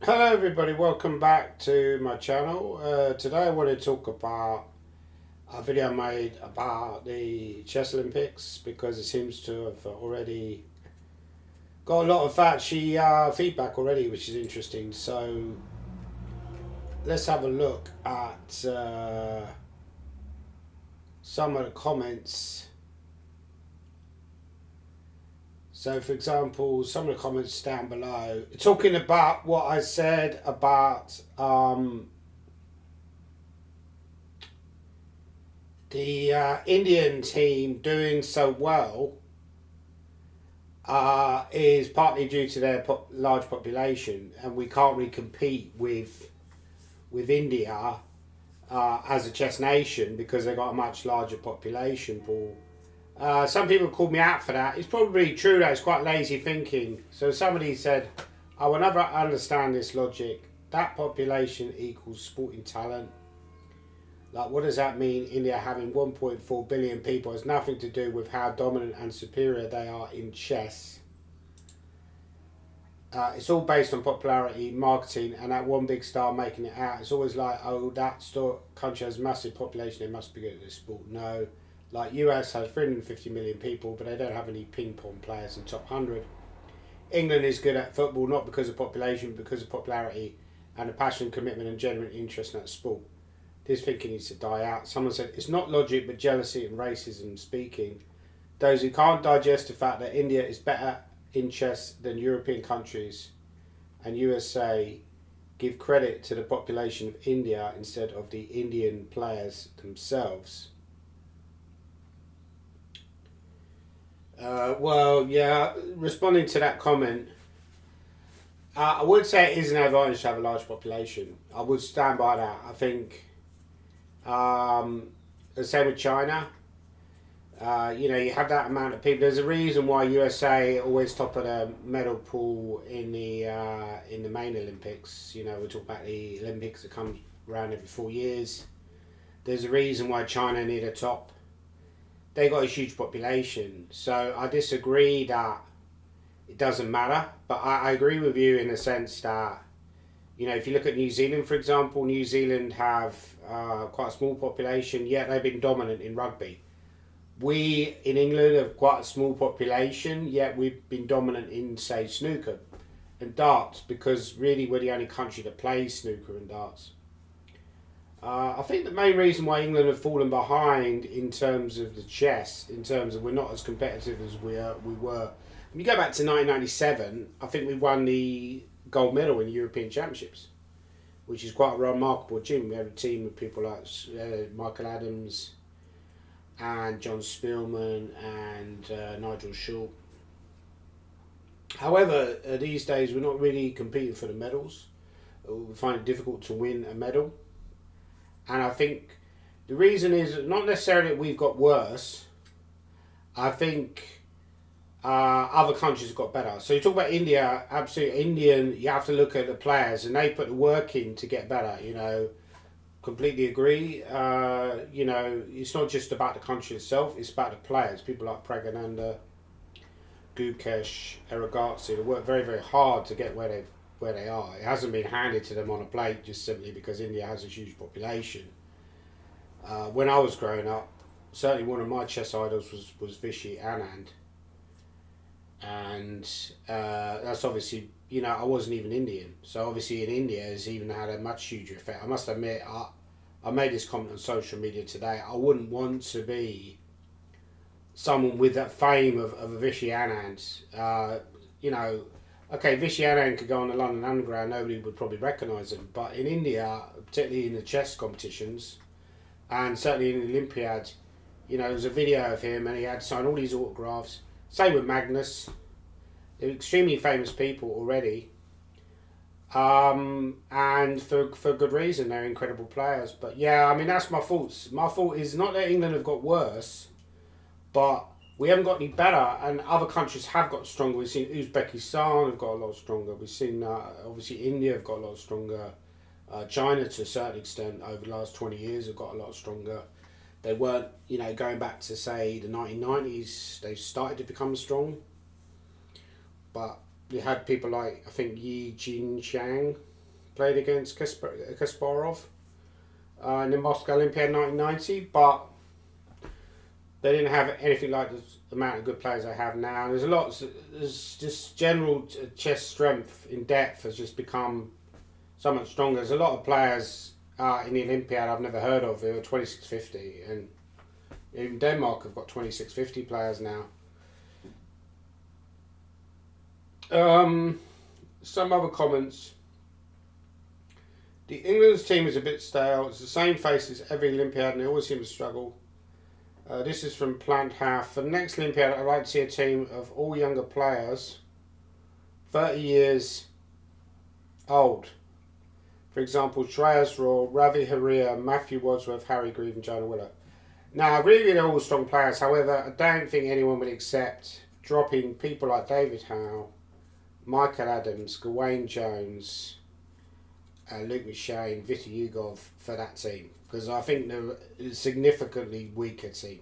Hello everybody, welcome back to my channel. Today I want to talk about a video I made about the Chess Olympics because it seems to have already got a lot of feedback already, which is interesting. So let's have a look at some of the comments. So for example, some of the comments down below talking about what I said about the Indian team doing so well is partly due to their large population, and we can't really compete with India as a chess nation because they've got a much larger population pool. Some people called me out for that. It's probably true that it's quite lazy thinking. So somebody said, I will never understand this logic. That population equals sporting talent. Like, what does that mean? India having 1.4 billion people has nothing to do with how dominant and superior they are in chess. It's all based on popularity, marketing, and that one big star making it out. It's always like, oh, that country has massive population, they must be good at this sport. No, like US has 350 million people, but they don't have any ping pong players in top 100. England is good at football, not because of population, but because of popularity and a passion, commitment, and genuine interest in that sport. This thinking needs to die out. Someone said, it's not logic, but jealousy and racism speaking. Those who can't digest the fact that India is better in chess than European countries and USA give credit to the population of India instead of the Indian players themselves. Responding to that comment, I would say it is an advantage to have a large population. I would stand by that. I think the same with China. You have that amount of people. There's a reason why USA always top of the medal pool in the main Olympics. We talk about the Olympics that come around every 4 years. There's a reason why China near the top. They got a huge population, so I disagree that it doesn't matter. But I agree with you in the sense that if you look at New Zealand, for example, New Zealand have quite a small population, yet they've been dominant in rugby. We in England have quite a small population, yet we've been dominant in, say, snooker and darts, because really we're the only country that plays snooker and darts. I think the main reason why England have fallen behind in terms of the chess, in terms of we're not as competitive as we were. When you go back to 1997, I think we won the gold medal in the European Championships, which is quite a remarkable achievement. We had a team of people like Michael Adams and John Spielman and Nigel Shaw. However, these days we're not really competing for the medals. We find it difficult to win a medal. And I think the reason is not necessarily that we've got worse. I think other countries have got better. So you talk about India, absolutely Indian, you have to look at the players and they put the work in to get better, completely agree. It's not just about the country itself, it's about the players. People like Pragananda, Gukesh, Aragazzi, they work very, very hard to get where they are. It hasn't been handed to them on a plate just simply because India has a huge population. When I was growing up, certainly one of my chess idols was Vishy Anand. And that's obviously, I wasn't even Indian. So obviously in India it's even had a much huger effect. I must admit, I made this comment on social media today. I wouldn't want to be someone with that fame of a Vishy Anand. Okay, Vishy Anand could go on the London Underground, nobody would probably recognise him. But in India, particularly in the chess competitions, and certainly in the Olympiad, there was a video of him and he had signed all these autographs. Same with Magnus. They're extremely famous people already. And for good reason, they're incredible players. But yeah, that's my faults. My fault is not that England have got worse, but we haven't got any better, and other countries have got stronger. We've seen Uzbekistan have got a lot stronger. We've seen, obviously, India have got a lot stronger. China, to a certain extent, over the last 20 years, have got a lot stronger. They weren't, going back to, say, the 1990s, they started to become strong. But you had people like, I think, Yi Jin Xiang, played against Kasparov in the Moscow Olympiad 1990, but they didn't have anything like the amount of good players they have now. There's just general chess strength in depth has just become so much stronger. There's a lot of players in the Olympiad I've never heard of who are 2650, and in Denmark have got 2650 players now. Some other comments. The England's team is a bit stale. It's the same faces every Olympiad and they always seem to struggle. This is from Plant Half. For the next Olympiad, I'd like to see a team of all younger players, 30 years old. For example, Shreyas Raw, Ravi Haria, Matthew Wadsworth, Harry Grieve and Jonah Willett. Now, I agree with you, they're all strong players. However, I don't think anyone would accept dropping people like David Howe, Michael Adams, Gawain Jones, Luke McShane, Vita Yugov for that team. Because I think they're a significantly weaker team.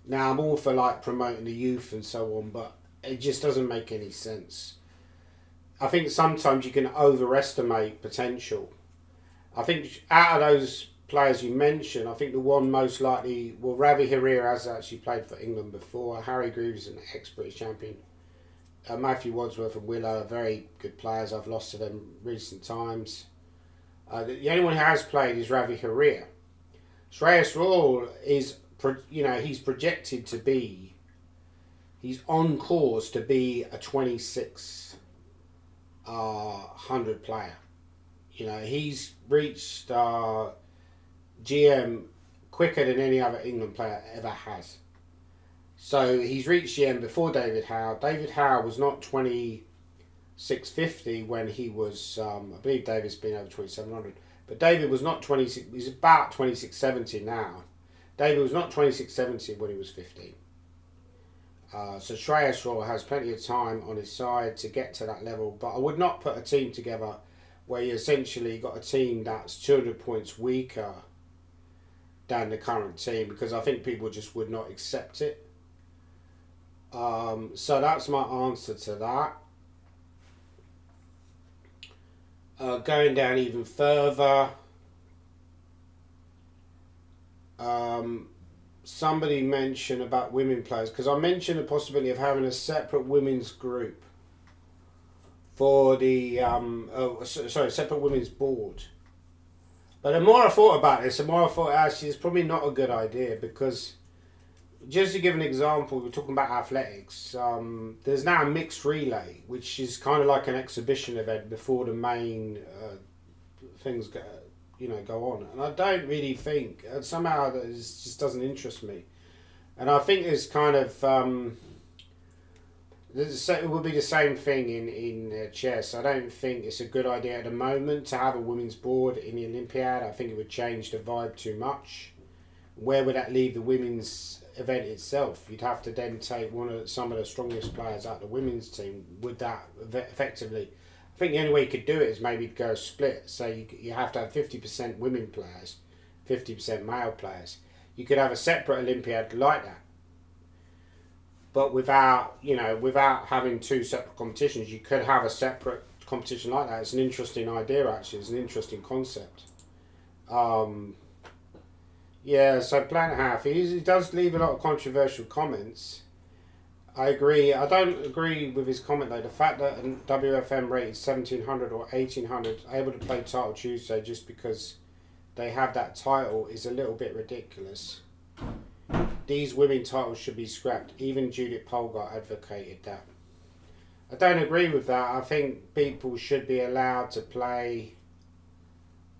Now, I'm all for like promoting the youth and so on, but it just doesn't make any sense. I think sometimes you can overestimate potential. I think out of those players you mentioned, I think the one most likely, well, Ravi Haria has actually played for England before. Harry Grieve is an ex-British champion. Matthew Wadsworth and Willow are very good players. I've lost to them recent times. The only one who has played is Ravi Haria. Shreyas Raw is, he's projected to be, he's on course to be a 2600 player. He's reached GM quicker than any other England player ever has. So he's reached GM before David Howe. David Howe was not 2650 when he was, I believe David's been over 2700. But David was not 26, he's about 2670 now. David was not 2670 when he was 15. So Shreyas Raw has plenty of time on his side to get to that level. But I would not put a team together where you essentially got a team that's 200 points weaker than the current team, because I think people just would not accept it. So that's my answer to that. Going down even further, somebody mentioned about women players, because I mentioned the possibility of having a separate women's group for the separate women's board. But the more I thought about this, the more I thought actually it's probably not a good idea, because just to give an example, we're talking about athletics. There's now a mixed relay, which is kind of like an exhibition event before the main things go on. And I don't really think, somehow that just doesn't interest me. And I think there's kind of it would be the same thing in chess. I don't think it's a good idea at the moment to have a women's board in the Olympiad. I think it would change the vibe too much. Where would that leave the women's event itself? You'd have to then take some of the strongest players out of the women's team. Would that effectively? I think the only way you could do it is maybe go split. So you have to have 50% women players, 50% male players. You could have a separate Olympiad like that. But without having two separate competitions, you could have a separate competition like that. It's an interesting idea, actually. It's an interesting concept. So Planet Half, he does leave a lot of controversial comments. I agree. I don't agree with his comment though. The fact that WFM rated 1700 or 1800 able to play Title Tuesday just because they have that title is a little bit ridiculous. These women titles should be scrapped. Even Judith Polgar advocated that. I don't agree with that. I think people should be allowed to play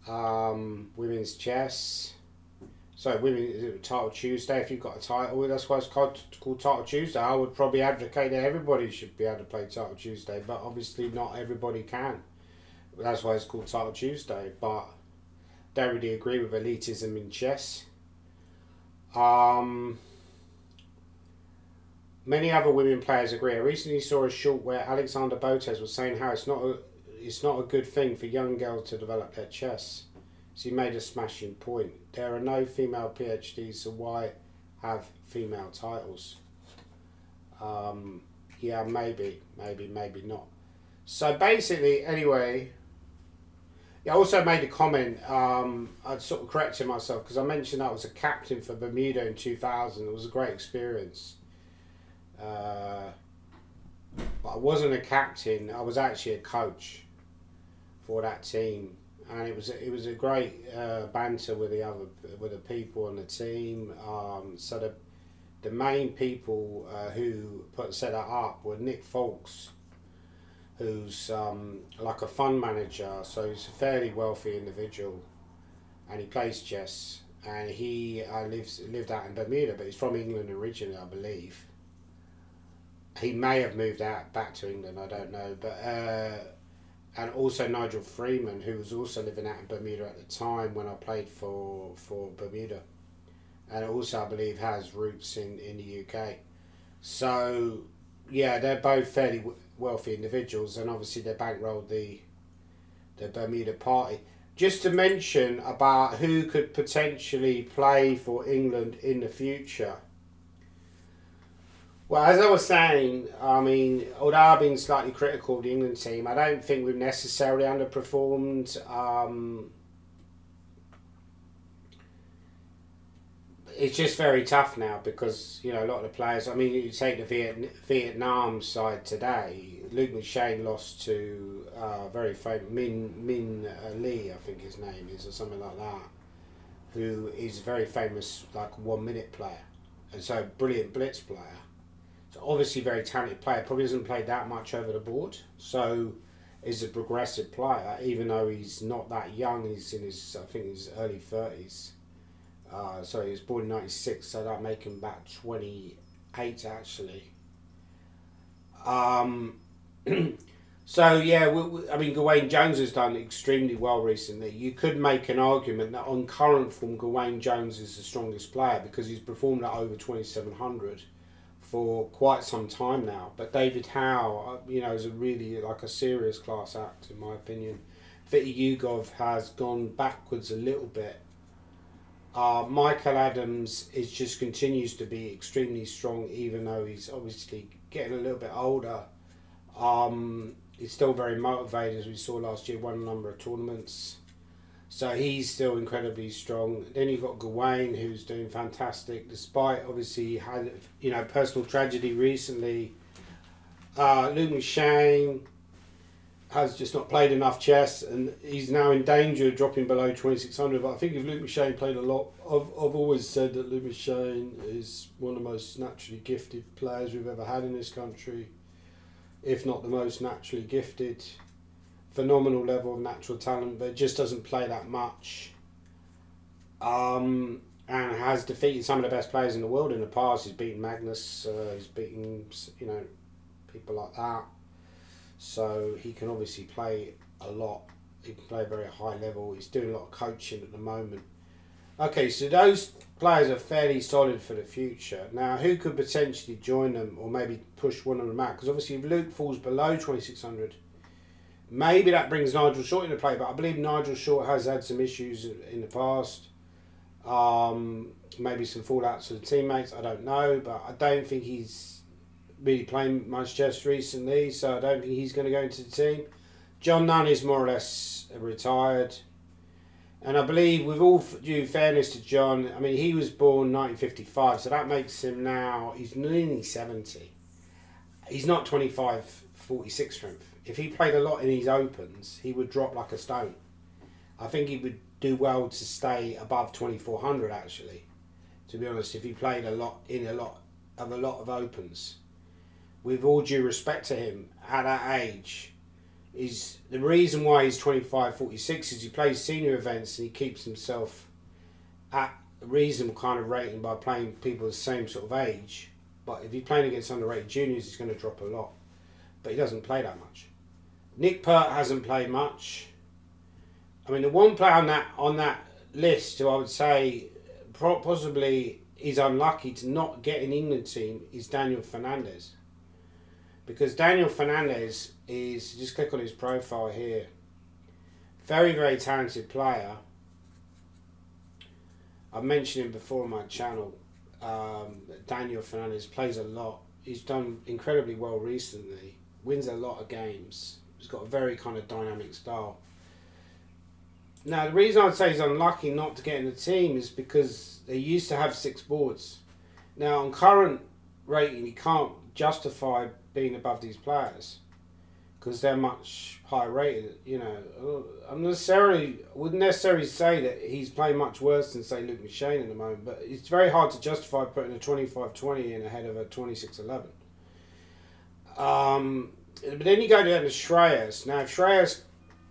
women's chess. So women Title Tuesday, if you've got a title, that's why it's called Title Tuesday. I would probably advocate that everybody should be able to play Title Tuesday, but obviously not everybody can. That's why it's called Title Tuesday, but don't really agree with elitism in chess. Many other women players agree. I recently saw a short where Alexander Botes was saying how it's not a good thing for young girls to develop their chess. So he made a smashing point. There are no female PhDs, so why have female titles? Maybe not. So basically, anyway, Yeah, I also made a comment. I sort of corrected myself because I mentioned I was a captain for Bermuda in 2000. It was a great experience. Uh, but I wasn't a captain. I was actually a coach for that team, and it was a great banter with the people on the team. So the main people who set that up were Nick Folks, who's like a fund manager, so he's a fairly wealthy individual, and he plays chess. And he lived out in Bermuda, but he's from England originally, I believe. He may have moved out back to England, I don't know. But and also Nigel Freeman, who was also living out in Bermuda at the time when I played for Bermuda, and also I believe has roots in the UK. So yeah, they're both fairly wealthy individuals, and obviously they bankrolled the Bermuda party. Just to mention about who could potentially play for England in the future. Well, as I was saying, I mean, although I've been slightly critical of the England team, I don't think we've necessarily underperformed. It's just very tough now because a lot of the players. I mean, you take the Vietnam side today. Luke McShane lost to very famous Min Lee, I think his name is, or something like that, who is a very famous 1 minute player, and so brilliant blitz player. So obviously very talented player. Probably doesn't play that much over the board. So is a progressive player, even though he's not that young. He's in his his early 30s. So he was born in '96, so that make him about 28 actually. Um, so yeah, I mean, Gawain Jones has done extremely well recently. You could make an argument that on current form, Gawain Jones is the strongest player because he's performed at over 2,700 for quite some time now. But David Howe, is a really a serious class act in my opinion. Viti Yugov has gone backwards a little bit. Michael Adams continues to be extremely strong, even though he's obviously getting a little bit older. He's still very motivated, as we saw last year, won a number of tournaments. So he's still incredibly strong. Then you've got Gawain, who's doing fantastic, despite obviously he had personal tragedy recently. Luke McShane has just not played enough chess, and he's now in danger of dropping below 2,600. But I think if Luke McShane played a lot, I've always said that Luke McShane is one of the most naturally gifted players we've ever had in this country, if not the most naturally gifted. Phenomenal level of natural talent, but just doesn't play that much. And has defeated some of the best players in the world in the past. He's beaten Magnus, he's beaten people like that. So he can obviously play a lot. He can play a very high level. He's doing a lot of coaching at the moment. Okay, so those players are fairly solid for the future. Now, who could potentially join them or maybe push one of them out? Because obviously if Luke falls below 2,600, maybe that brings Nigel Short into play. But I believe Nigel Short has had some issues in the past. Maybe some fallouts with the teammates. I don't know. But I don't think he's really playing much chess recently, so I don't think he's going to go into the team. John Nunn is more or less retired, and I believe, with all due fairness to John, I mean, he was born 1955, so that makes him now, he's nearly 70. He's not 25-46 strength. If he played a lot in his opens, he would drop like a stone. I think he would do well to stay above 2,400 actually, to be honest, if he played a lot of opens. With all due respect to him, at that age, is the reason why he's 25-46 is he plays senior events and he keeps himself at a reasonable kind of rating by playing people the same sort of age. But if he's playing against underrated juniors, he's going to drop a lot. But he doesn't play that much. Nick Pert hasn't played much. I mean, the one player on that list who I would say possibly is unlucky to not get an England team is Daniel Fernandez. Because Daniel Fernandez is, just click on his profile here, very, very talented player. I've mentioned him before on my channel. Daniel Fernandez plays a lot. He's done incredibly well recently, wins a lot of games. He's got a very kind of dynamic style. Now, the reason I'd say he's unlucky not to get in the team is because they used to have 6 boards. Now, on current rating, you can't justify being above these players because they're much higher rated. You know, wouldn't necessarily say that he's playing much worse than, say, Luke McShane at the moment, but it's very hard to justify putting a 25-20 in ahead of a 26-11. But then you go down to Shreyas. Now, if Shreyas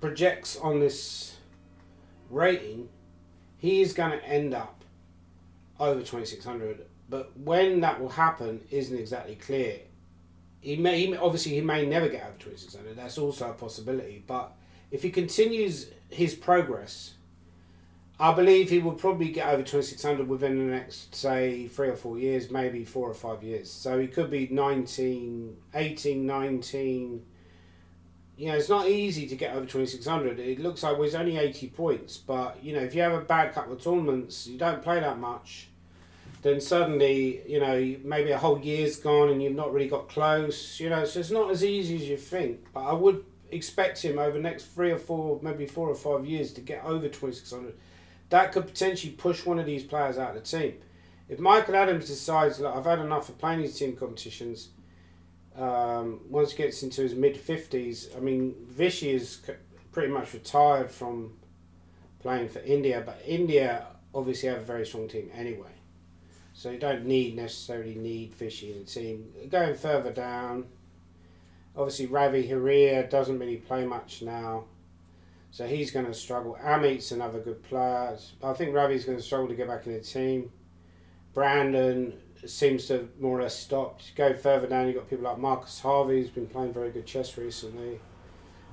projects on this rating, he is going to end up over 2600. But when that will happen isn't exactly clear. He may never get over 2600. That's also a possibility. But if he continues his progress, I believe he will probably get over 2600 within the next, say, 3 or 4 years, maybe 4 or 5 years. So he could be 18, 19. You know, it's not easy to get over 2600. It looks like he's only 80 points. But, you know, if you have a bad couple of tournaments, you don't play that much, then suddenly, you know, maybe a whole year's gone and you've not really got close. You know, so it's not as easy as you think. But I would expect him over the next 3 or 4, maybe 4 or 5 years to get over 2600. That could potentially push one of these players out of the team. If Michael Adams decides, look, I've had enough of playing these team competitions, once he gets into his mid-50s, I mean, Vichy is pretty much retired from playing for India, but India obviously have a very strong team anyway. So you don't necessarily need Vichy in the team. Going further down, obviously Ravi Haria doesn't really play much now, so he's going to struggle. Amit's another good player. I think Ravi's going to struggle to get back in the team. Brandon seems to have more or less stopped. Go further down, you've got people like Marcus Harvey, who's been playing very good chess recently.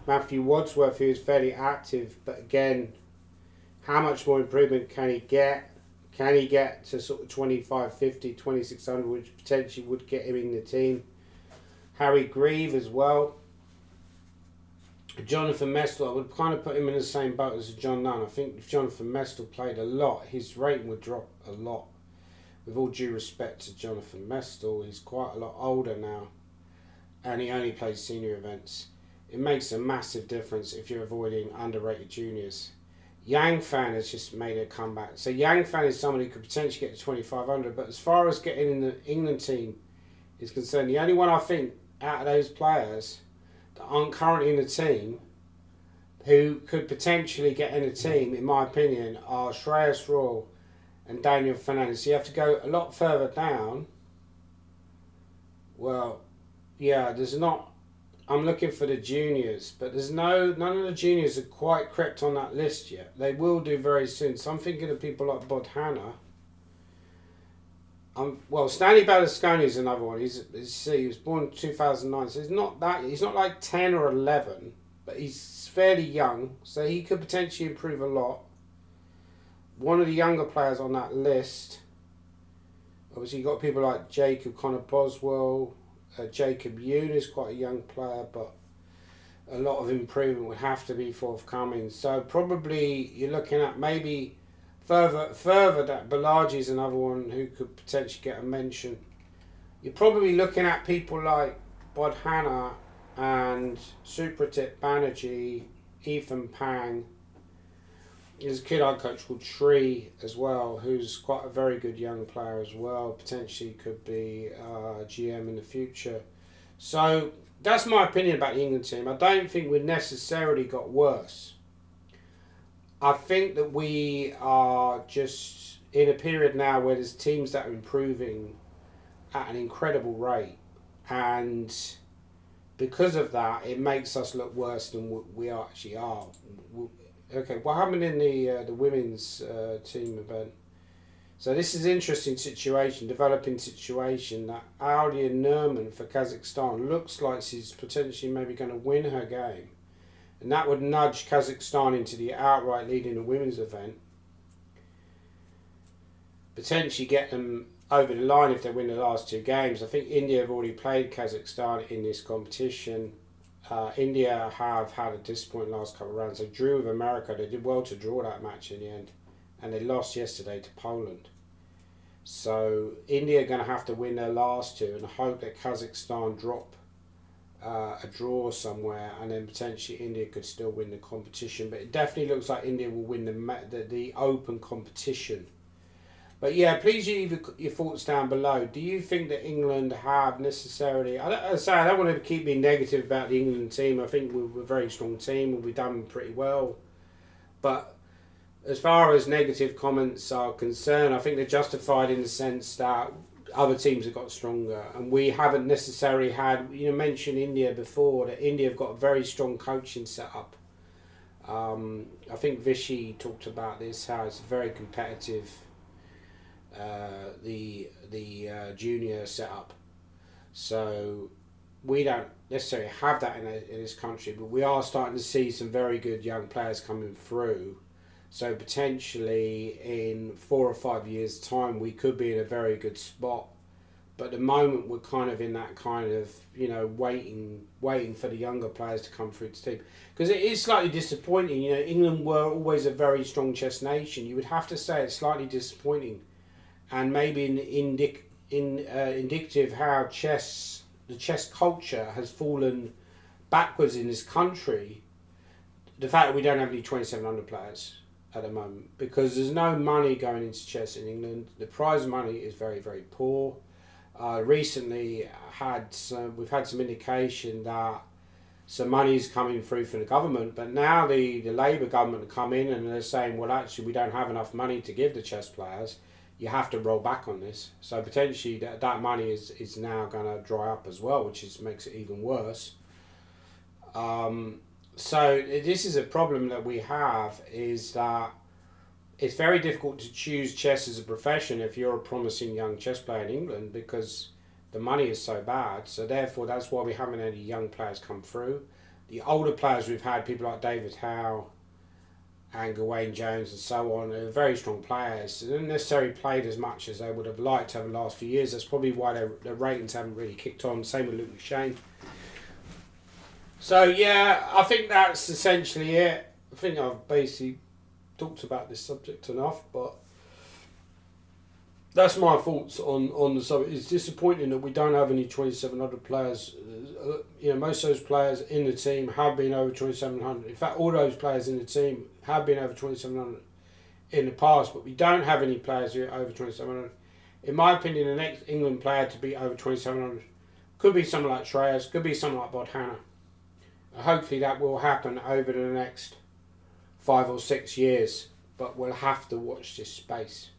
Matthew Wadsworth, who's fairly active, but again, how much more improvement can he get? Can he get to sort of 2550, 2600, which potentially would get him in the team? Harry Grieve as well. Jonathan Mestel, I would kind of put him in the same boat as John Nunn. I think if Jonathan Mestel played a lot, his rating would drop a lot. With all due respect to Jonathan Mestel, he's quite a lot older now, and he only plays senior events. It makes a massive difference if you're avoiding underrated juniors. Yang Fan has just made a comeback. So Yang Fan is someone who could potentially get to 2500, but as far as getting in the England team is concerned, the only one I think out of those players that aren't currently in the team who could potentially get in the team, in my opinion, are Shreyas Royal and Daniel Fernandez. So you have to go a lot further down. Well, yeah, there's not... I'm looking for the juniors, but there's none of the juniors are quite crept on that list yet. They will do very soon. So I'm thinking of people like Bodhana. Stanley Berlusconi is another one. He was born in 2009, so he's not like 10 or 11, but he's fairly young, so he could potentially improve a lot. One of the younger players on that list, obviously you've got people like Jacob Connor-Boswell, Jacob Yoon is quite a young player, but a lot of improvement would have to be forthcoming. So probably you're looking at maybe further that Balaji is another one who could potentially get a mention. You're probably looking at people like Bodhana and Supratit Banerjee, Ethan Pang. There's a kid I coach called Tree as well, who's quite a very good young player as well. Potentially could be GM in the future. So that's my opinion about the England team. I don't think we've necessarily got worse. I think that we are just in a period now where there's teams that are improving at an incredible rate, and because of that, it makes us look worse than we actually are. Okay, what happened in the women's team event? So this is an interesting situation, developing situation, that Aulia Nerman for Kazakhstan looks like she's potentially maybe going to win her game. And that would nudge Kazakhstan into the outright lead in the women's event. Potentially get them over the line if they win the last 2 games. I think India have already played Kazakhstan in this competition. India have had a disappointing last couple of rounds. They drew with America. They did well to draw that match in the end. And they lost yesterday to Poland. So India are going to have to win their last 2 and hope that Kazakhstan drop a draw somewhere, and then potentially India could still win the competition. But it definitely looks like India will win the open competition. But yeah, please leave your thoughts down below. Do you think that England have necessarily... I don't want to keep being negative about the England team. I think we're a very strong team and we've done pretty well. But as far as negative comments are concerned, I think they're justified in the sense that other teams have got stronger, and we haven't necessarily had... You mentioned India before, that India have got a very strong coaching setup. I think Vichy talked about this, how it's very competitive, the junior setup. So we don't necessarily have that in this country, but we are starting to see some very good young players coming through. So potentially in 4 or 5 years' time, we could be in a very good spot. But at the moment, we're kind of in that kind of, waiting for the younger players to come through the team. Because it is slightly disappointing. England were always a very strong chess nation. You would have to say it's slightly disappointing, and maybe indicative how the chess culture has fallen backwards in this country. The fact that we don't have any 2700 players at the moment, because there's no money going into chess in England. The prize money is very, very poor. Recently we've had some indication that some money is coming through from the government, but now the Labour government have come in and they're saying, well, actually we don't have enough money to give the chess players. You have to roll back on this. So potentially that money is now going to dry up as well, which makes it even worse. So this is a problem that we have, is that it's very difficult to choose chess as a profession if you're a promising young chess player in England, because the money is so bad. So therefore, that's why we haven't had any young players come through. The older players we've had, people like David Howe and Gawain Jones and so on, are very strong players. They haven't necessarily played as much as they would have liked to have in the last few years. That's probably why their ratings haven't really kicked on. Same with Luke McShane. So yeah, I think that's essentially it. I think I've basically talked about this subject enough, but that's my thoughts on the subject. It's disappointing that we don't have any 2700 players. Most of those players in the team have been over 2700. In fact, all those players in the team have been over 2700 in the past, but we don't have any players who are over 2700. In my opinion, the next England player to be over 2700 could be someone like Shreyas, could be someone like Bodhana. Hopefully that will happen over the next 5 or 6 years, but we'll have to watch this space.